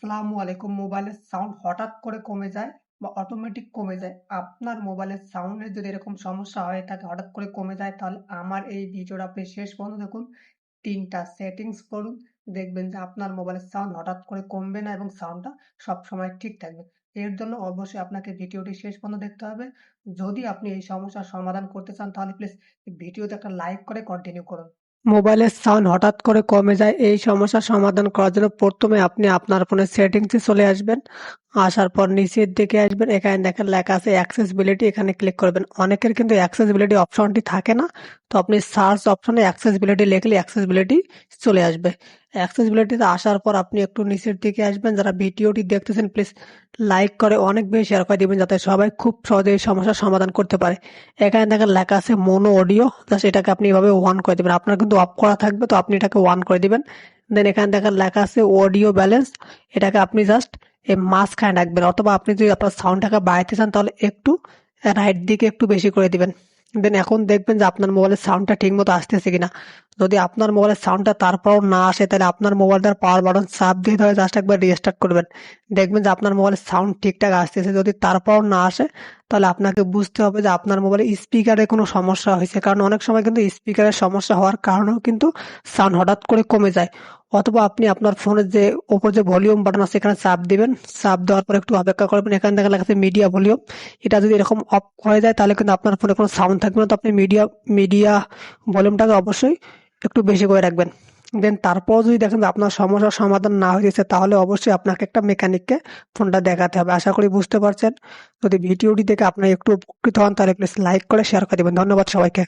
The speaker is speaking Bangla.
আসসালামু আলাইকুম। মোবাইলের সাউন্ড হঠাৎ করে কমে যায় বা অটোমেটিক কমে যায়। আপনার মোবাইলের সাউন্ডের যদি এরকম সমস্যা হয়ে থাকে হঠাৎ করে কমে যায়, তাহলে আমার এই ভিডিওটা আপনি শেষ পর্যন্ত দেখুন। ৩ টা সেটিংস করুন। দেখবেন যে আপনার মোবাইলের সাউন্ড হঠাৎ করে কমবে না এবং সাউন্ডটা সবসময় ঠিক থাকবে। এর জন্য অবশ্যই আপনাকে ভিডিওটি শেষ পর্যন্ত দেখতে হবে। যদি আপনি এই সমস্যার সমাধান করতে চান, তাহলে প্লিজ ভিডিওতে একটা লাইক করে কন্টিনিউ করুন। মোবাইলের সাউন্ড হঠাৎ করে কমে যায়, এই সমস্যার সমাধান করার জন্য প্রথমে আপনি আপনার ফোনের সেটিংসে চলে আসবেন। আসার পর নিচের দিকে আসবেন, এখানে দেখেন লেখা আছে অ্যাক্সেসিবিলিটি, এখানে ক্লিক করবেন। অনেকের কিন্তু অ্যাক্সেসিবিলিটি অপশনটি থাকে না, তো আপনি সার্চ অপশনে অ্যাক্সেসিবিলিটি লিখলে অ্যাক্সেসিবিলিটি চলে আসবে। অ্যাক্সেসিবিলিটিতে আসার পর আপনি একটু নিচের দিকে আসবেন। যারা ভিডিওটি দেখতেছেন প্লিজ লাইক করে অনেক বেশি শেয়ার করে দিবেন, যাতে সবাই খুব সহজে এই সমস্যার সমাধান করতে পারে। এখানে দেখেন লেখা আছে মোনো অডিও, জাস্ট এটাকে আপনি এভাবে অন করে দিবেন। আপনার কিন্তু অফ করা থাকবে, তো আপনি এটাকে অন করে দিবেন। দেন এখানে দেখেন লেখা আছে অডিও ব্যালেন্স, এটাকে আপনি জাস্ট এই মাঝখানে রাখবেন, অথবা আপনি যদি আপনার সাউন্ডটাকে বাড়াইতে চান তাহলে একটু রাইট দিকে একটু বেশি করে দিবেন। দেন এখন দেখবেন যে আপনার মোবাইলের সাউন্ডটা ঠিক মতো আসতেছে কিনা। যদি আপনার মোবাইলের সাউন্ডটা তারপরও না আসে, তাহলে আপনার মোবাইলটার পাওয়ার বাটন চাপ দিয়ে ধরে জাস্ট একবার রিস্টার্ট করবেন। দেখবেন যে আপনার মোবাইলের সাউন্ড ঠিকঠাক আসতেছে। যদি তারপরও না আসে, তাহলে আপনাকে বুঝতে হবে যে আপনার মোবাইলে স্পিকারে কোনো সমস্যা হয়েছে, কারণ অনেক সময় কিন্তু স্পিকারের সমস্যা হওয়ার কারণেও কিন্তু সাউন্ড হঠাৎ করে কমে যায়। অথবা আপনি আপনার ফোনের যে ওপর যে ভলিউম বাটন আছে, এখানে চাপ দিবেন। চাপ দেওয়ার পর একটু অপেক্ষা করবেন। এখানে দেখা লেখা আছে মিডিয়া ভলিউম, এটা যদি এরকম অফ হয়ে যায় তাহলে কিন্তু আপনার ফোনে কোনো সাউন্ড থাকবে না। তো আপনি মিডিয়া মিডিয়া ভলিউমটাকে অবশ্যই একটু বেশি করে রাখবেন। দেন তারপর যদি দেখেন যে আপনার সমস্যার সমাধান না হয়েছে, তাহলে অবশ্যই আপনাকে একটা মেকানিককে ফোনটা দেখাতে হবে। আশা করি বুঝতে পারছেন। যদি ভিডিওটি দেখে আপনি একটু উপকৃত হন, তাহলে প্লিজ লাইক করে শেয়ার করে দেবেন। ধন্যবাদ সবাইকে।